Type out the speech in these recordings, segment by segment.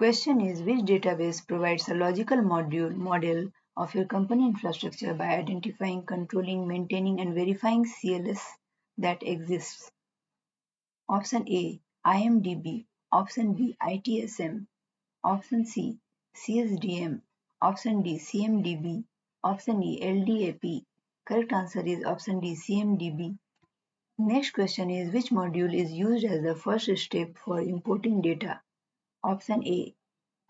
Question is, which database provides a logical model of your company infrastructure by identifying, controlling, maintaining, and verifying CLS that exists? Option A, IMDb. Option B, ITSM. Option C, CSDM. Option D, CMDB. Option E, LDAP. Correct answer is option D, CMDB. Next question is, which module is used as the first step for importing data? Option A,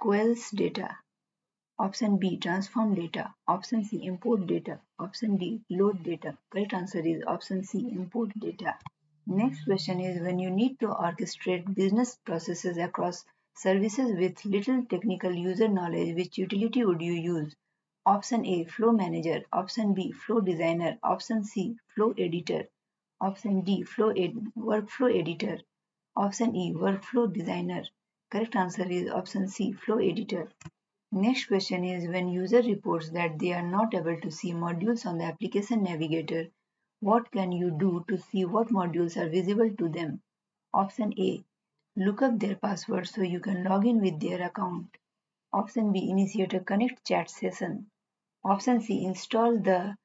coalesce data. Option B, transform data. Option C, import data. Option D, load data. Correct answer is option C, import data. Next question is, when you need to orchestrate business processes across services with little technical user knowledge, which utility would you use? Option A, Flow Manager. Option B, Flow Designer. Option C, Flow Editor. Option D, Workflow Editor. Option E, Workflow Designer. Correct answer is option C, Flow Editor. Next question is, when user reports that they are not able to see modules on the application navigator, what can you do to see what modules are visible to them? Option A, look up their password so you can log in with their account. Option B, initiate a connect chat session. Option C, install the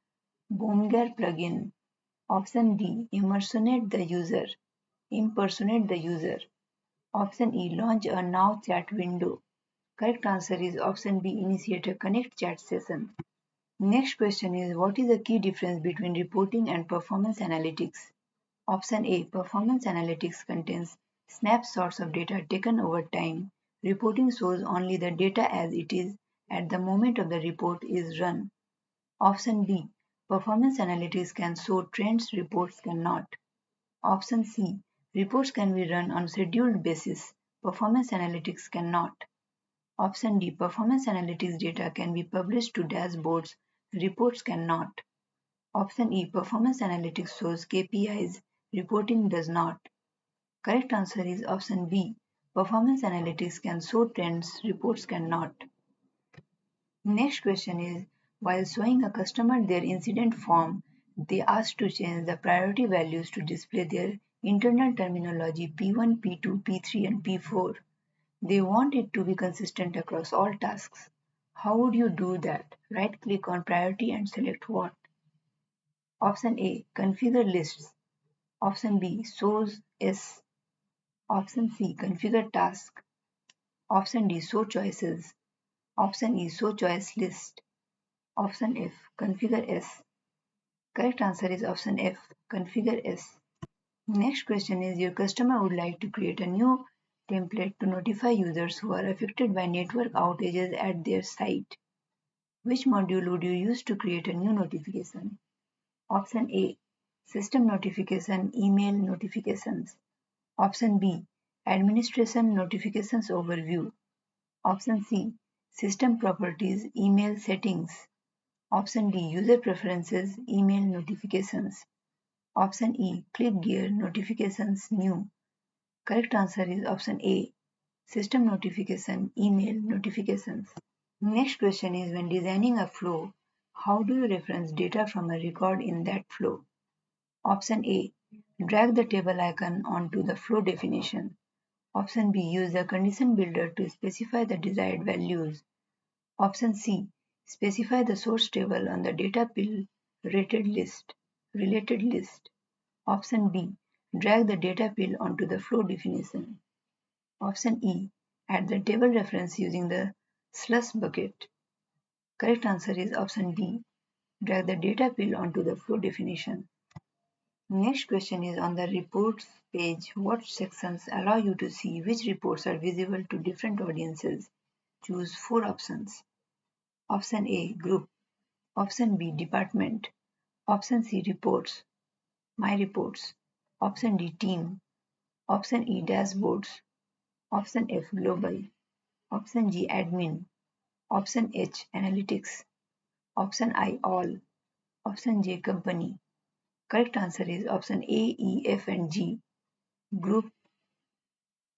Boomgar plugin. Option D, impersonate the user. Option E, launch a now chat window. Correct answer is option B, initiate a connect chat session. Next question is, what is the key difference between reporting and performance analytics? Option A, performance analytics contains snapshots of data taken over time. Reporting shows only the data as it is at the moment of the report is run. Option B, performance analytics can show trends reports cannot. Option C, reports can be run on scheduled basis. Performance analytics cannot. Option D, performance analytics data can be published to dashboards. Reports cannot. Option E, performance analytics shows KPIs. Reporting does not. Correct answer is option B, performance analytics can show trends. Reports cannot. Next question is, while showing a customer their incident form, they asked to change the priority values to display their internal terminology P1, P2, P3 and P4. They want it to be consistent across all tasks. How would you do that? Right-click on priority and select what? Option A, configure lists. Option B, shows S. Option C, configure task. Option D, show choices. Option E, show choice list. Option F, configure S. Correct answer is option F, configure S. Next question is, your customer would like to create a new template to notify users who are affected by network outages at their site. Which module would you use to create a new notification? Option A, system notification, email notifications. Option B, administration notifications overview. Option C, system properties, email settings. Option D, user preferences, email notifications. Option E, click gear notifications new. Correct answer is option A, system notification, email notifications. Next question is, when designing a flow, how do you reference data from a record in that flow? Option A, drag the table icon onto the flow definition. Option B, use the condition builder to specify the desired values. Option C, specify the source table on the data pill related list. Option D, drag the data pill onto the flow definition. Option E, add the table reference using the slush bucket. Correct answer is option D, drag the data pill onto the flow definition. Next question is, on the reports page, what sections allow you to see which reports are visible to different audiences? Choose 4 options. Option A, group. Option B, department. Option C, reports. My reports. Option D, team. Option E, dashboards. Option F, global. Option G, admin. Option H, analytics. Option I, all. Option J, company. Correct answer is option A, E, F and G. Group,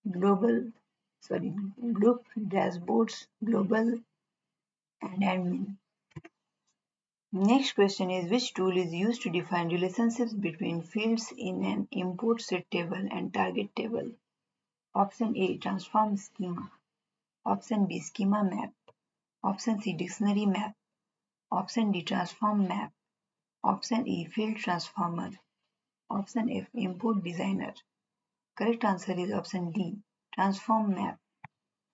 dashboards, global and admin. Next question is, which tool is used to define relationships between fields in an import set table and target table? Option A, transform schema. Option B, schema map. Option C, dictionary map. Option D, transform map. Option E, field transformer. Option F, import designer. Correct answer is option D, transform map.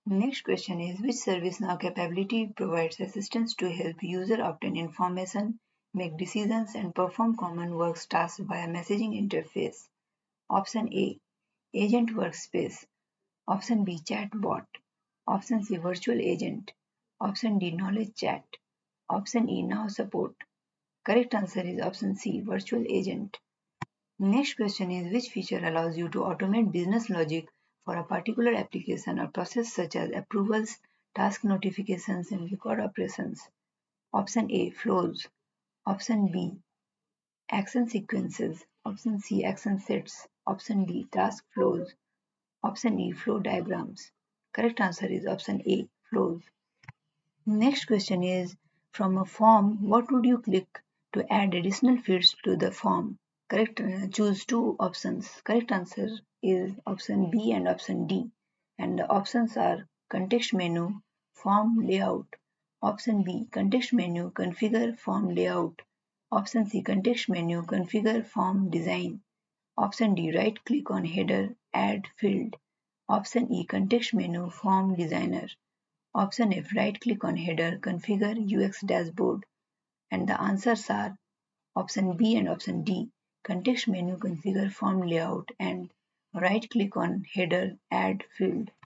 Next question is, which ServiceNow capability provides assistance to help user obtain information, make decisions, and perform common work tasks via messaging interface? Option A, agent workspace. Option B, chatbot. Option C, virtual agent. Option D, knowledge chat. Option E, now support. Correct answer is option C, virtual agent. Next question is, which feature allows you to automate business logic for a particular application or process such as approvals, task notifications, and record operations? Option A, flows. Option B, action sequences. Option C, action sets. Option D, task flows. Option E, flow diagrams. Correct answer is option A, flows. Next question is, from a form, what would you click to add additional fields to the form? Correct. Choose two options. Correct answer is option B and option D. And the options are context menu, form layout. Option B, context menu, configure form layout. Option C, context menu, configure form design. Option D, right click on header, add field. Option E, context menu, form designer. Option F, right click on header, configure UX dashboard. And the answers are option B and option D, context menu, configure form layout, and right click on header, add field.